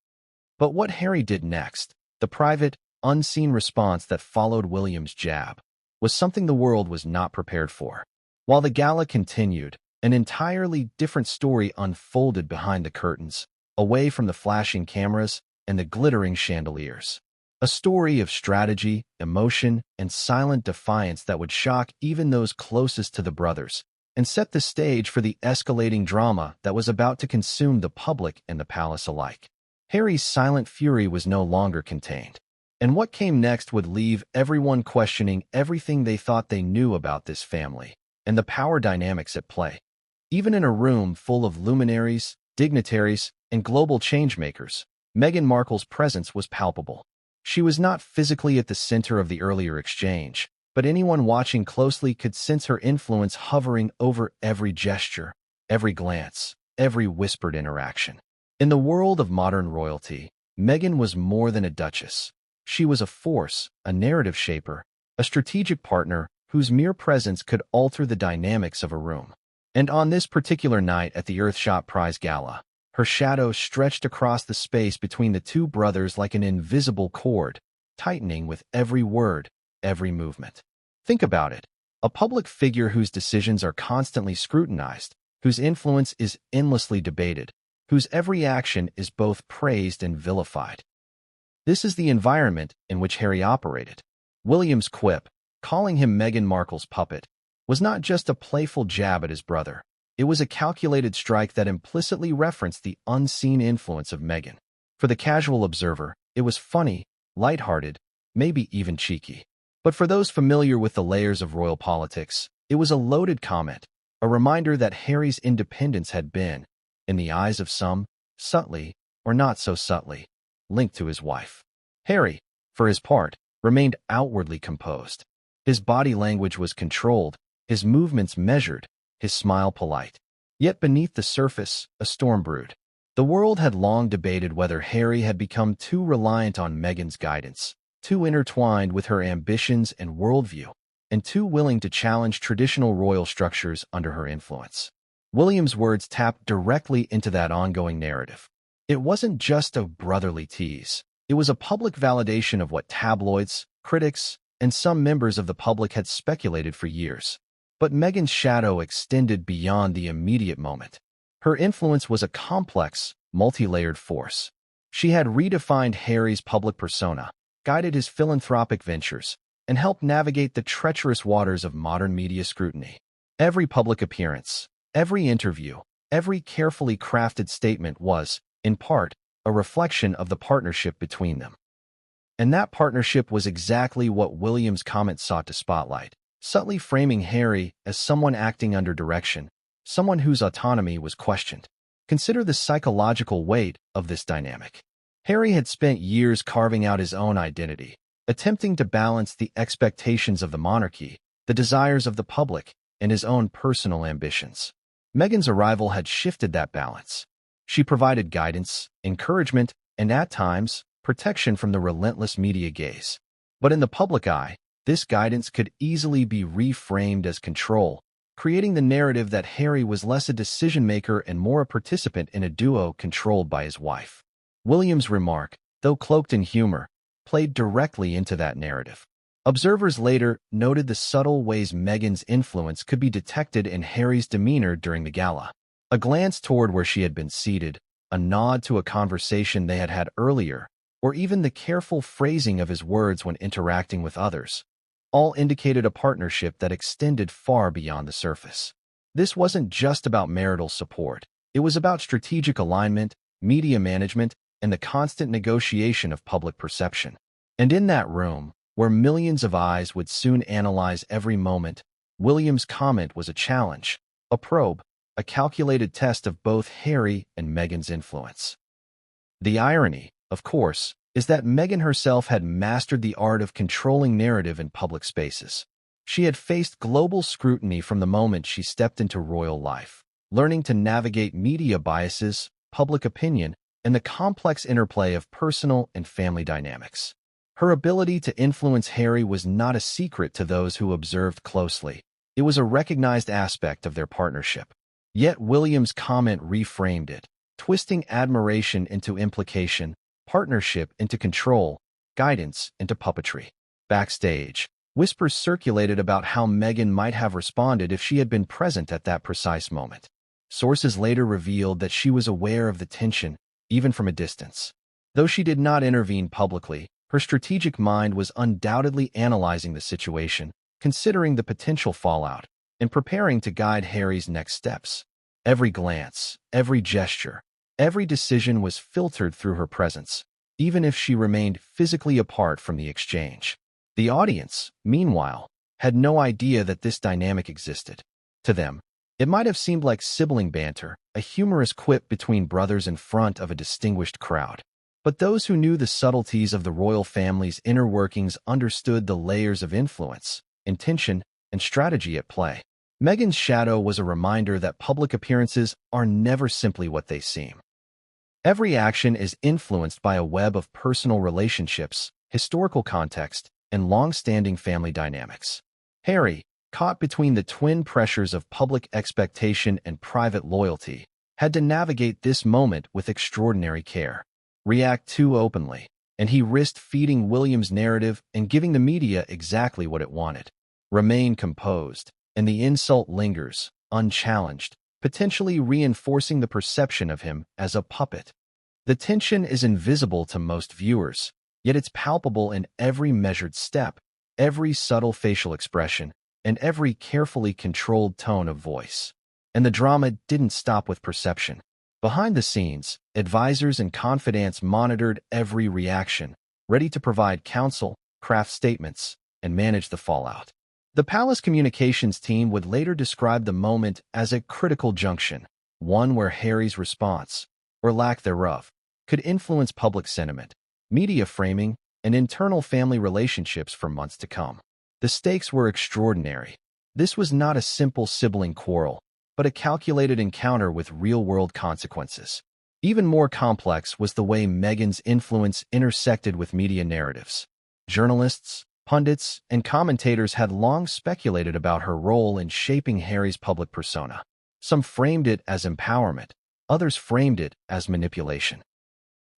But what Harry did next, the private, unseen response that followed William's jab, was something the world was not prepared for. While the gala continued, an entirely different story unfolded behind the curtains, away from the flashing cameras and the glittering chandeliers. A story of strategy, emotion, and silent defiance that would shock even those closest to the brothers, and set the stage for the escalating drama that was about to consume the public and the palace alike. Harry's silent fury was no longer contained, and what came next would leave everyone questioning everything they thought they knew about this family and the power dynamics at play. Even in a room full of luminaries, dignitaries, and global changemakers, Meghan Markle's presence was palpable. She was not physically at the center of the earlier exchange, but anyone watching closely could sense her influence hovering over every gesture, every glance, every whispered interaction. In the world of modern royalty, Meghan was more than a duchess. She was a force, a narrative shaper, a strategic partner whose mere presence could alter the dynamics of a room. And on this particular night at the Earthshot Prize Gala, her shadow stretched across the space between the two brothers like an invisible cord, tightening with every word, every movement. Think about it. A public figure whose decisions are constantly scrutinized, whose influence is endlessly debated, whose every action is both praised and vilified. This is the environment in which Harry operated. William's quip, calling him Meghan Markle's puppet, was not just a playful jab at his brother. It was a calculated strike that implicitly referenced the unseen influence of Meghan. For the casual observer, it was funny, lighthearted, maybe even cheeky. But for those familiar with the layers of royal politics, it was a loaded comment, a reminder that Harry's independence had been, in the eyes of some, subtly, or not so subtly, linked to his wife. Harry, for his part, remained outwardly composed. His body language was controlled, his movements measured, his smile polite. Yet beneath the surface, a storm brewed. The world had long debated whether Harry had become too reliant on Meghan's guidance, too intertwined with her ambitions and worldview, and too willing to challenge traditional royal structures under her influence. William's words tapped directly into that ongoing narrative. It wasn't just a brotherly tease. It was a public validation of what tabloids, critics, and some members of the public had speculated for years. But Meghan's shadow extended beyond the immediate moment. Her influence was a complex, multi-layered force. She had redefined Harry's public persona, guided his philanthropic ventures, and helped navigate the treacherous waters of modern media scrutiny. Every public appearance, every interview, every carefully crafted statement was, in part, a reflection of the partnership between them. And that partnership was exactly what William's comment sought to spotlight, subtly framing Harry as someone acting under direction, someone whose autonomy was questioned. Consider the psychological weight of this dynamic. Harry had spent years carving out his own identity, attempting to balance the expectations of the monarchy, the desires of the public, and his own personal ambitions. Meghan's arrival had shifted that balance. She provided guidance, encouragement, and at times, protection from the relentless media gaze. But in the public eye, this guidance could easily be reframed as control, creating the narrative that Harry was less a decision-maker and more a participant in a duo controlled by his wife. William's remark, though cloaked in humor, played directly into that narrative. Observers later noted the subtle ways Meghan's influence could be detected in Harry's demeanor during the gala. A glance toward where she had been seated, a nod to a conversation they had had earlier, or even the careful phrasing of his words when interacting with others, all indicated a partnership that extended far beyond the surface. This wasn't just about marital support. It was about strategic alignment, media management, and the constant negotiation of public perception. And in that room, where millions of eyes would soon analyze every moment, William's comment was a challenge, a probe, a calculated test of both Harry and Meghan's influence. The irony, of course, is that Meghan herself had mastered the art of controlling narrative in public spaces. She had faced global scrutiny from the moment she stepped into royal life, learning to navigate media biases, public opinion, and the complex interplay of personal and family dynamics. Her ability to influence Harry was not a secret to those who observed closely. It was a recognized aspect of their partnership. Yet William's comment reframed it, twisting admiration into implication, partnership into control, guidance into puppetry. Backstage, whispers circulated about how Meghan might have responded if she had been present at that precise moment. Sources later revealed that she was aware of the tension, even from a distance. Though she did not intervene publicly, her strategic mind was undoubtedly analyzing the situation, considering the potential fallout, and preparing to guide Harry's next steps. Every glance, every gesture, every decision was filtered through her presence, even if she remained physically apart from the exchange. The audience, meanwhile, had no idea that this dynamic existed. To them, it might have seemed like sibling banter, a humorous quip between brothers in front of a distinguished crowd. But those who knew the subtleties of the royal family's inner workings understood the layers of influence, intention, and strategy at play. Meghan's shadow was a reminder that public appearances are never simply what they seem. Every action is influenced by a web of personal relationships, historical context, and long-standing family dynamics. Harry, caught between the twin pressures of public expectation and private loyalty, had to navigate this moment with extraordinary care. React too openly, and he risked feeding William's narrative and giving the media exactly what it wanted. Remain composed, and the insult lingers, unchallenged, potentially reinforcing the perception of him as a puppet. The tension is invisible to most viewers, yet it's palpable in every measured step, every subtle facial expression, and every carefully controlled tone of voice. And the drama didn't stop with perception. Behind the scenes, advisors and confidants monitored every reaction, ready to provide counsel, craft statements, and manage the fallout. The palace communications team would later describe the moment as a critical junction, one where Harry's response, or lack thereof, could influence public sentiment, media framing, and internal family relationships for months to come. The stakes were extraordinary. This was not a simple sibling quarrel, but a calculated encounter with real-world consequences. Even more complex was the way Meghan's influence intersected with media narratives. Journalists, pundits, and commentators had long speculated about her role in shaping Harry's public persona. Some framed it as empowerment, others framed it as manipulation.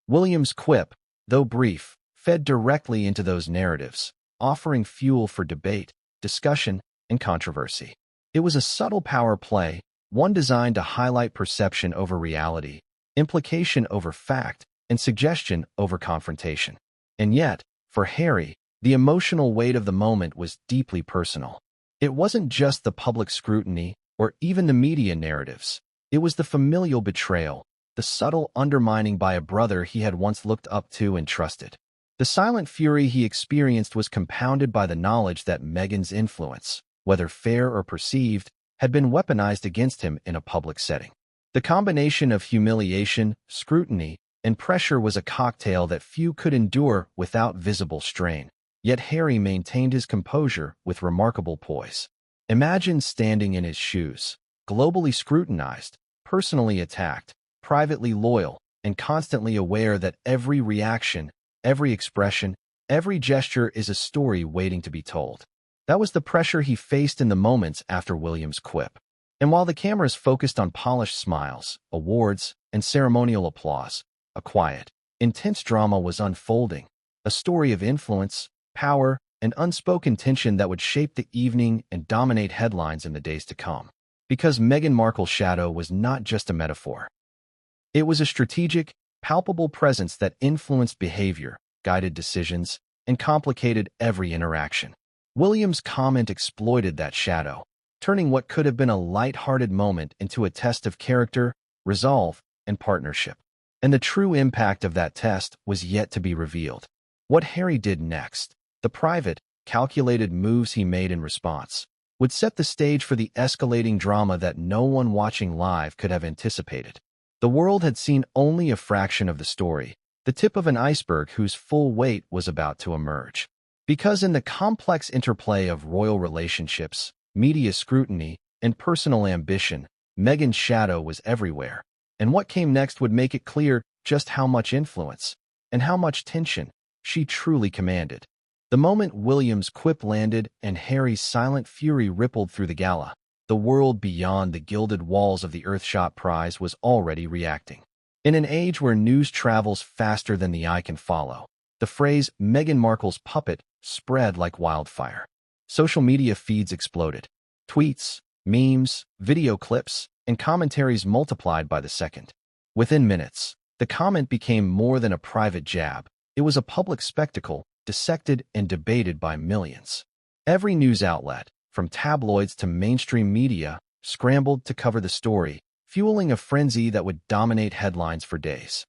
William's quip, though brief, fed directly into those narratives, offering fuel for debate, discussion, and controversy. It was a subtle power play, one designed to highlight perception over reality, implication over fact, and suggestion over confrontation. And yet, for Harry, the emotional weight of the moment was deeply personal. It wasn't just the public scrutiny or even the media narratives. It was the familial betrayal, the subtle undermining by a brother he had once looked up to and trusted. The silent fury he experienced was compounded by the knowledge that Meghan's influence, whether fair or perceived, had been weaponized against him in a public setting. The combination of humiliation, scrutiny, and pressure was a cocktail that few could endure without visible strain. Yet Harry maintained his composure with remarkable poise. Imagine standing in his shoes, globally scrutinized, personally attacked, privately loyal, and constantly aware that every reaction, every expression, every gesture is a story waiting to be told. That was the pressure he faced in the moments after William's quip. And while the cameras focused on polished smiles, awards, and ceremonial applause, a quiet, intense drama was unfolding, a story of influence, power, and unspoken tension that would shape the evening and dominate headlines in the days to come. Because Meghan Markle's shadow was not just a metaphor. It was a strategic, palpable presence that influenced behavior, guided decisions, and complicated every interaction. William's comment exploited that shadow, turning what could have been a lighthearted moment into a test of character, resolve, and partnership. And the true impact of that test was yet to be revealed. What Harry did next, The private, calculated moves he made in response would set the stage for the escalating drama that no one watching live could have anticipated. The world had seen only a fraction of the story, the tip of an iceberg whose full weight was about to emerge. Because in the complex interplay of royal relationships, media scrutiny, and personal ambition, Meghan's shadow was everywhere, and what came next would make it clear just how much influence and how much tension she truly commanded. The moment William's quip landed and Harry's silent fury rippled through the gala, the world beyond the gilded walls of the Earthshot Prize was already reacting. In an age where news travels faster than the eye can follow, the phrase Meghan Markle's puppet spread like wildfire. Social media feeds exploded. Tweets, memes, video clips, and commentaries multiplied by the second. Within minutes, the comment became more than a private jab. It was a public spectacle, dissected and debated by millions. Every news outlet, from tabloids to mainstream media, scrambled to cover the story, fueling a frenzy that would dominate headlines for days.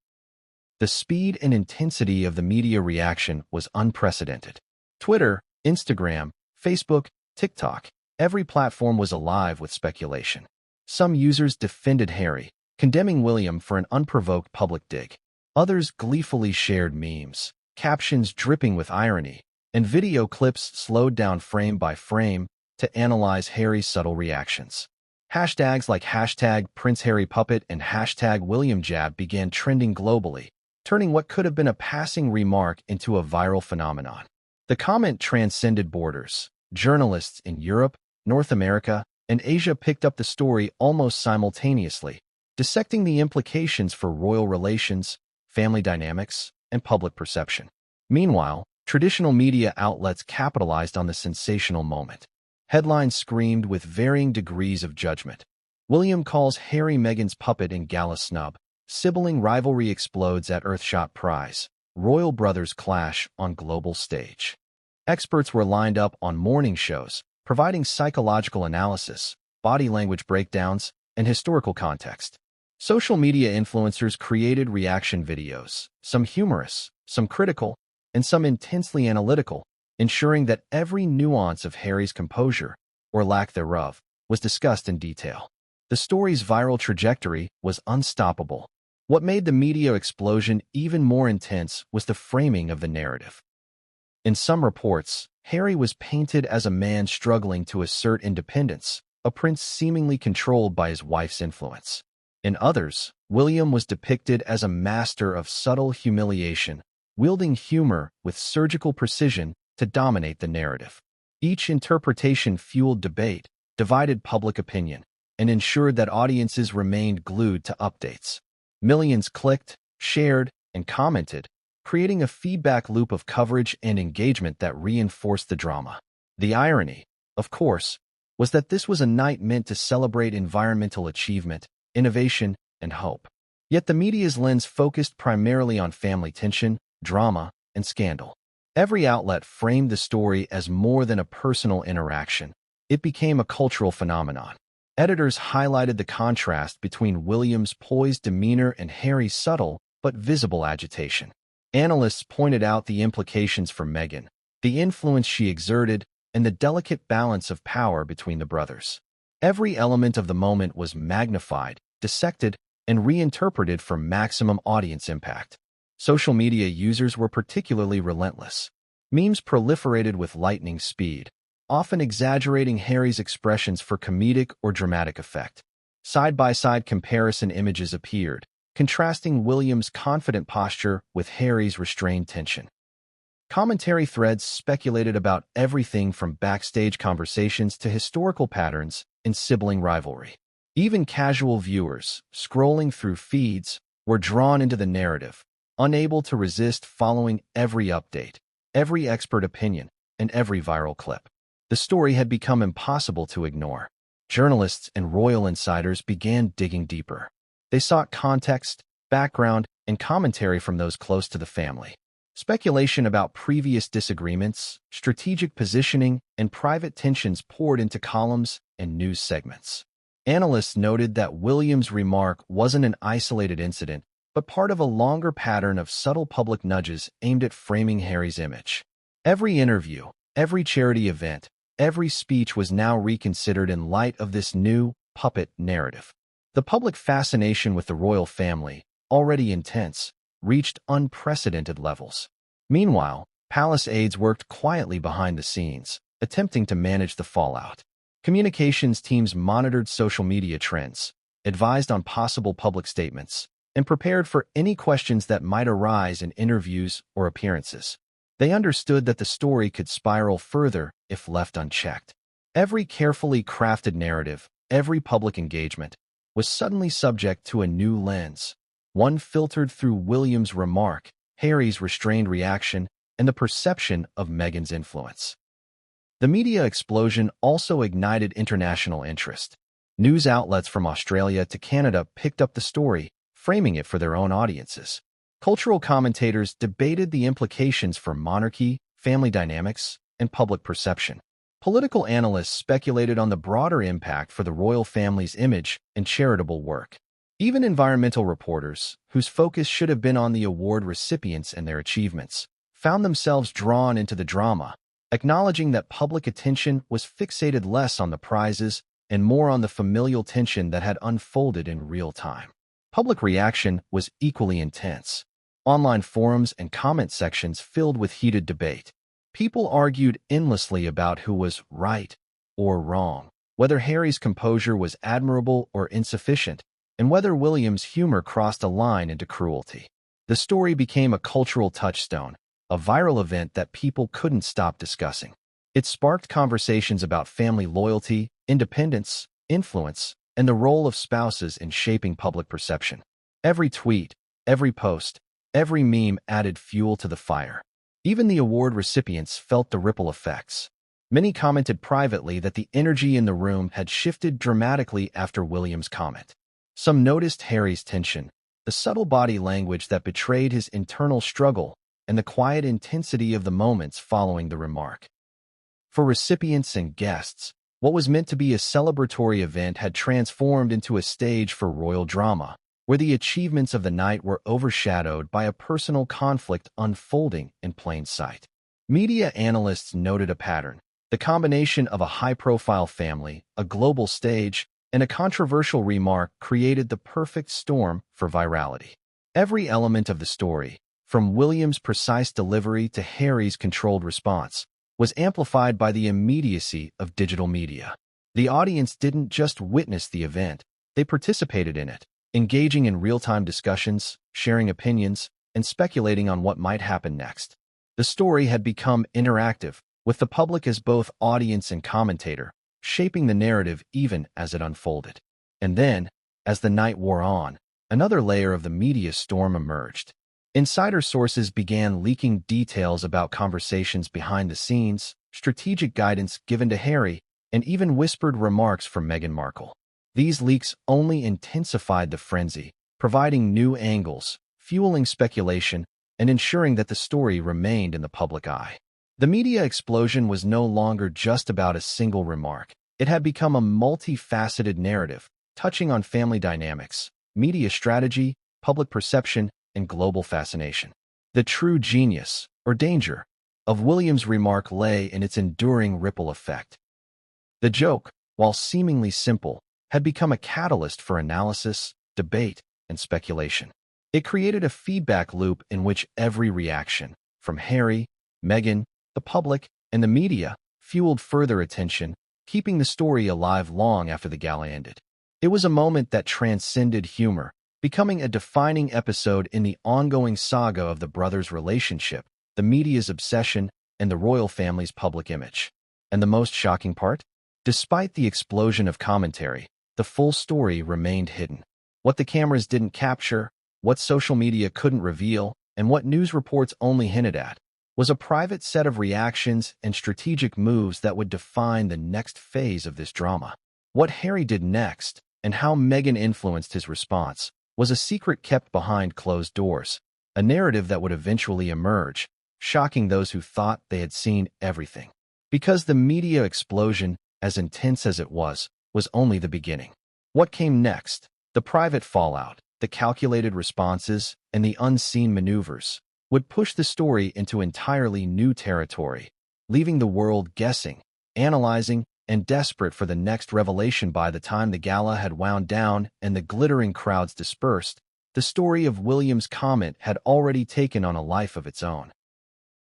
The speed and intensity of the media reaction was unprecedented. Twitter, Instagram, Facebook, TikTok, every platform was alive with speculation. Some users defended Harry, condemning William for an unprovoked public dig. Others gleefully shared memes, captions dripping with irony, and video clips slowed down frame by frame to analyze Harry's subtle reactions. Hashtags like #PrinceHarryPuppet and #WilliamJab began trending globally, turning what could have been a passing remark into a viral phenomenon. The comment transcended borders. Journalists in Europe, North America, and Asia picked up the story almost simultaneously, dissecting the implications for royal relations, family dynamics, and public perception. Meanwhile, traditional media outlets capitalized on the sensational moment. Headlines screamed with varying degrees of judgment. William calls Harry Meghan's puppet in gala snub. Sibling rivalry explodes at Earthshot Prize. Royal brothers clash on global stage. Experts were lined up on morning shows, providing psychological analysis, body language breakdowns, and historical context. Social media influencers created reaction videos, some humorous, some critical, and some intensely analytical, ensuring that every nuance of Harry's composure, or lack thereof, was discussed in detail. The story's viral trajectory was unstoppable. What made the media explosion even more intense was the framing of the narrative. In some reports, Harry was painted as a man struggling to assert independence, a prince seemingly controlled by his wife's influence. In others, William was depicted as a master of subtle humiliation, wielding humor with surgical precision to dominate the narrative. Each interpretation fueled debate, divided public opinion, and ensured that audiences remained glued to updates. Millions clicked, shared, and commented, creating a feedback loop of coverage and engagement that reinforced the drama. The irony, of course, was that this was a night meant to celebrate environmental achievement, innovation, and hope. Yet the media's lens focused primarily on family tension, drama, and scandal. Every outlet framed the story as more than a personal interaction. It became a cultural phenomenon. Editors highlighted the contrast between William's poised demeanor and Harry's subtle but visible agitation. Analysts pointed out the implications for Meghan, the influence she exerted, and the delicate balance of power between the brothers. Every element of the moment was magnified, dissected, and reinterpreted for maximum audience impact. Social media users were particularly relentless. Memes proliferated with lightning speed, often exaggerating Harry's expressions for comedic or dramatic effect. Side-by-side comparison images appeared, contrasting William's confident posture with Harry's restrained tension. Commentary threads speculated about everything from backstage conversations to historical patterns in sibling rivalry. Even casual viewers, scrolling through feeds, were drawn into the narrative, unable to resist following every update, every expert opinion, and every viral clip. The story had become impossible to ignore. Journalists and royal insiders began digging deeper. They sought context, background, and commentary from those close to the family. Speculation about previous disagreements, strategic positioning, and private tensions poured into columns and news segments. Analysts noted that William's remark wasn't an isolated incident, but part of a longer pattern of subtle public nudges aimed at framing Harry's image. Every interview, every charity event, every speech was now reconsidered in light of this new puppet narrative. The public fascination with the royal family, already intense, reached unprecedented levels. Meanwhile, palace aides worked quietly behind the scenes, attempting to manage the fallout. Communications teams monitored social media trends, advised on possible public statements, and prepared for any questions that might arise in interviews or appearances. They understood that the story could spiral further if left unchecked. Every carefully crafted narrative, every public engagement, was suddenly subject to a new lens, one filtered through William's remark, Harry's restrained reaction, and the perception of Meghan's influence. The media explosion also ignited international interest. News outlets from Australia to Canada picked up the story, framing it for their own audiences. Cultural commentators debated the implications for monarchy, family dynamics, and public perception. Political analysts speculated on the broader impact for the royal family's image and charitable work. Even environmental reporters, whose focus should have been on the award recipients and their achievements, found themselves drawn into the drama, acknowledging that public attention was fixated less on the prizes and more on the familial tension that had unfolded in real time. Public reaction was equally intense. Online forums and comment sections filled with heated debate. People argued endlessly about who was right or wrong, whether Harry's composure was admirable or insufficient, and whether William's humor crossed a line into cruelty. The story became a cultural touchstone, a viral event that people couldn't stop discussing. It sparked conversations about family loyalty, independence, influence, and the role of spouses in shaping public perception. Every tweet, every post, every meme added fuel to the fire. Even the award recipients felt the ripple effects. Many commented privately that the energy in the room had shifted dramatically after William's comment. Some noticed Harry's tension, the subtle body language that betrayed his internal struggle, and the quiet intensity of the moments following the remark. For recipients and guests, what was meant to be a celebratory event had transformed into a stage for royal drama, where the achievements of the night were overshadowed by a personal conflict unfolding in plain sight. Media analysts noted a pattern: the combination of a high-profile family, a global stage, and a controversial remark created the perfect storm for virality. Every element of the story, from William's precise delivery to Harry's controlled response, was amplified by the immediacy of digital media. The audience didn't just witness the event, they participated in it, engaging in real-time discussions, sharing opinions, and speculating on what might happen next. The story had become interactive, with the public as both audience and commentator, shaping the narrative even as it unfolded. And then, as the night wore on, another layer of the media storm emerged. Insider sources began leaking details about conversations behind the scenes, strategic guidance given to Harry, and even whispered remarks from Meghan Markle. These leaks only intensified the frenzy, providing new angles, fueling speculation, and ensuring that the story remained in the public eye. The media explosion was no longer just about a single remark. It had become a multifaceted narrative, touching on family dynamics, media strategy, public perception, and global fascination. The true genius, or danger, of William's remark lay in its enduring ripple effect. The joke, while seemingly simple, had become a catalyst for analysis, debate, and speculation. It created a feedback loop in which every reaction, from Harry, Meghan, the public, and the media, fueled further attention, keeping the story alive long after the gala ended. It was a moment that transcended humor, becoming a defining episode in the ongoing saga of the brothers' relationship, the media's obsession, and the royal family's public image. And the most shocking part? Despite the explosion of commentary, the full story remained hidden. What the cameras didn't capture, what social media couldn't reveal, and what news reports only hinted at, was a private set of reactions and strategic moves that would define the next phase of this drama. What Harry did next, and how Meghan influenced his response, was a secret kept behind closed doors, a narrative that would eventually emerge, shocking those who thought they had seen everything. Because the media explosion, as intense as it was only the beginning. What came next? The private fallout, the calculated responses, and the unseen maneuvers, would push the story into entirely new territory, leaving the world guessing, analyzing, and desperate for the next revelation. By the time the gala had wound down and the glittering crowds dispersed, the story of William's comet had already taken on a life of its own.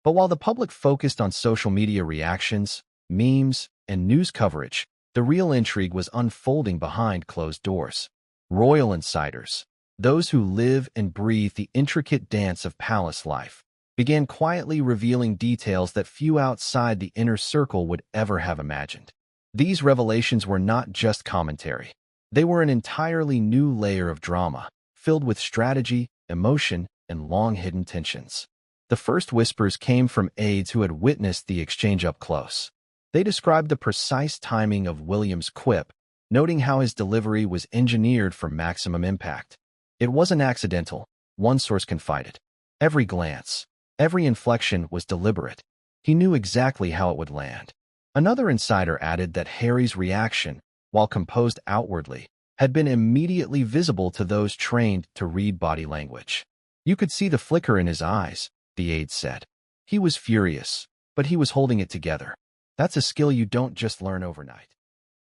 But while the public focused on social media reactions, memes, and news coverage, the real intrigue was unfolding behind closed doors. Royal insiders, those who live and breathe the intricate dance of palace life, began quietly revealing details that few outside the inner circle would ever have imagined. These revelations were not just commentary. They were an entirely new layer of drama, filled with strategy, emotion, and long-hidden tensions. The first whispers came from aides who had witnessed the exchange up close. They described the precise timing of William's quip, noting how his delivery was engineered for maximum impact. It wasn't accidental, one source confided. Every glance, every inflection was deliberate. He knew exactly how it would land. Another insider added that Harry's reaction, while composed outwardly, had been immediately visible to those trained to read body language. You could see the flicker in his eyes, the aide said. He was furious, but he was holding it together. That's a skill you don't just learn overnight.